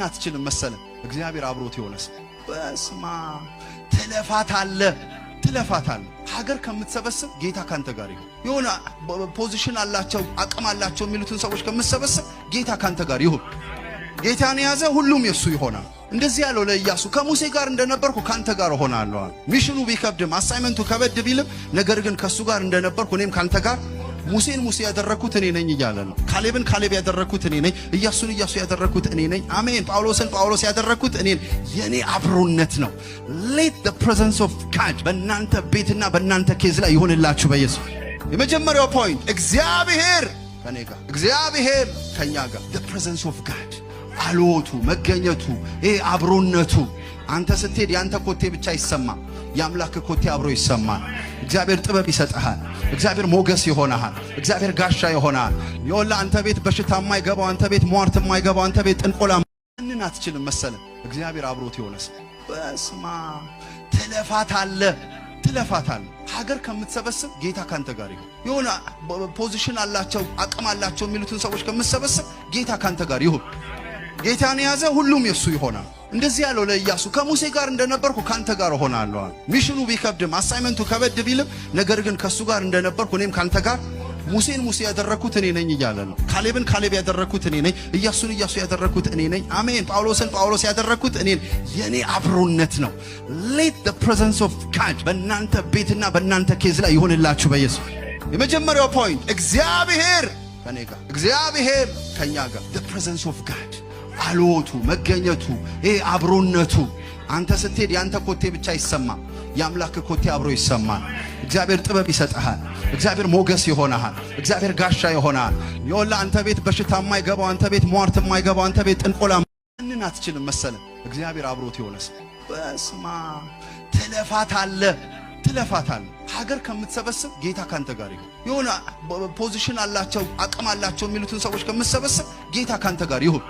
ማንን አትችልም መሰለ እግዚአብሔር አብሮት ይሆነስ በስማ ትለፋታለ ሀገር ከምትሰበስብ ጌታ ካንተ ጋር ይሁን የሆነ ፖዚሽን አላቸው አቅም አላቸው የሚሉትን ሰዎች ከምትሰበስብ ጌታ ካንተ ጋር ይሁን ጌታን ያዘ ሁሉም የሱ ይሆናል እንደዚህ ያለው ለኢያሱ ከሙሴ ጋር እንደነበርኩ ካንተ ጋር ሆናለሁ ሚሽኑ ቢከብድም አሳይመንቱ ከበድ ቢልም ነገር ግን ከሱ ጋር እንደነበርኩ እኔም ካንተ ጋር ሙሴን ሙሴ ያደረኩት እኔ ነኝ ይያለ ነው ካሌብን ካሌብ ያደረኩት እኔ ነኝ ኢያሱን ኢያሱ ያደረኩት እኔ ነኝ አሜን ጳውሎስን ጳውሎስ ያደረኩት እኔ የኔ አብሮነት ነው let the presence of God በእናንተ ቤትና በእናንተ ኬዝ ላይ ይሁንላችሁ በኢየሱስ የመጀመሪያው ፖይንት እግዚአብሔር ከኔ ጋር እግዚአብሔር ከኛ ጋር the presence of God አሎቱ መገኘቱ አብሮነቱ አንተ ስትሄድ ያንተ ኮቴ ብቻ ይሰማ ያምላክ ኮቴ አብሮ ይሰማል እግዚአብሔር ጥበብ ይሰጣል እግዚአብሔር ሞገስ ይሆናል እግዚአብሔር ጋሻ ይሆናል ይወላ አንተ ቤት በሽታ የማይገባው አንተ ቤት ሟርት የማይገባው አንተ ቤት ጥንቆላ ማንን አትችልም መሰለ እግዚአብሔር አብሮት ይሆነስ በስማ ትለፋታለ ሀገር ከምትሰበስብ ጌታ ካንተ ጋር ይሁን የሆነ ፖዚሽን አላቸው አቅም አላቸው የሚሉትን ሰዎች ከምትሰበስብ ጌታ ካንተ ጋር ይሁን ጌታን ያዘ ሁሉም የሱ ይሆናል እንደዚህ ያለው ለኢያሱ ከሙሴ ጋር እንደነበርኩ ካንተ ጋር ሆናለሁ ሚሽኑ ቢከብድም አሳይመንቱ ከበድ ቢልም ነገር ግን ከሱ ጋር እንደነበርኩ እኔም ካንተ ጋር ሙሴን ሙሴ ያደረኩት እኔ ነኝ ይያለ ነው ካሌብን ካሌብ ያደረኩት እኔ ነኝ ኢያሱን ኢያሱ ያደረኩት እኔ ነኝ አሜን ጳውሎስን ጳውሎስ ያደረኩት እኔ የኔ አብሮነት ነው let the presence of God በእናንተ ቤትና በእናንተ ኬዝ ላይ ይሁንላችሁ በኢየሱስ የመጀመሪያው ፖይንት እግዚአብሔር ከኔ ጋር እግዚአብሔር ከኛ ጋር the presence of God አሎቱ መገኘቱ አብሮነቱ አንተ ስትሄድ ያንተ ኮቴ ብቻ ይሰማ ያምላክ ኮቴ አብሮ ይሰማል እግዚአብሔር ጥበብ ይሰጣል እግዚአብሔር ሞገስ ይሆናል እግዚአብሔር ጋሻ ይሆናል ይወላ አንተ ቤት በሽታ የማይገባው አንተ ቤት ሟርት የማይገባው አንተ ቤት ጥንቆላ ማንን አትችልም መሰለ እግዚአብሔር አብሮት ይሆነስ በስማ ትለፋታለ ሀገር ከምትሰበስብ ጌታ ካንተ ጋር ይሁን የሆነ ፖዚሽን አላቸው አቅም አላቸው የሚሉትን ሰዎች ከምትሰበስብ ጌታ ካንተ ጋር ይሁን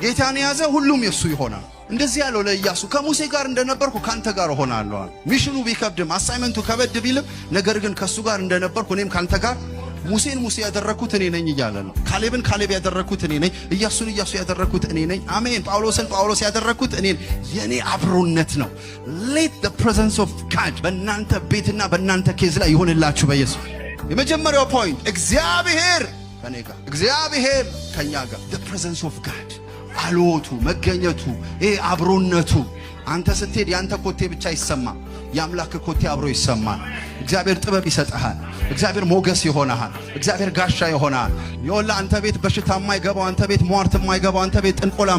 ጌታን ያዘ ሁሉም የሱ ይሆናል እንደዚህ ያለው ለኢያሱ ከሙሴ ጋር እንደነበርኩ ካንተ ጋር ሆናለሁ ሚሽኑ ቢከብድም አሳይመንቱ ከበድ ቢልም ነገር ግን ከሱ ጋር እንደነበርኩ እኔም ካንተ ጋር ሙሴን ሙሴ ያደረኩት እኔ ነኝ ይያለ ነው ካሌብን ካሌብ ያደረኩት እኔ ነኝ ኢያሱን ኢያሱ ያደረኩት እኔ ነኝ አሜን ጳውሎስን ጳውሎስ ያደረኩት እኔ የኔ አብሮነት ነው let the presence of God በእናንተ ቤትና በእናንተ ኬዝ ላይ ይሁንላችሁ በኢየሱስ የመጀመሪያው ፖይንት እግዚአብሔር ከኔ ጋር እግዚአብሔር ከኛ ጋር the presence of God አሎቱ መገኘቱ አብሮነቱ አንተ ስትሄድ ያንተ ኮቴ ብቻ ይሰማ ያምላክ ኮቴ አብሮ ይሰማል እግዚአብሔር ጥበብ ይሰጣል እግዚአብሔር ሞገስ ይሆናል እግዚአብሔር ጋሻ ይሆናል ይወላ አንተ ቤት በሽታ የማይገባው አንተ ቤት ሟርት የማይገባው አንተ ቤት ጥንቆላ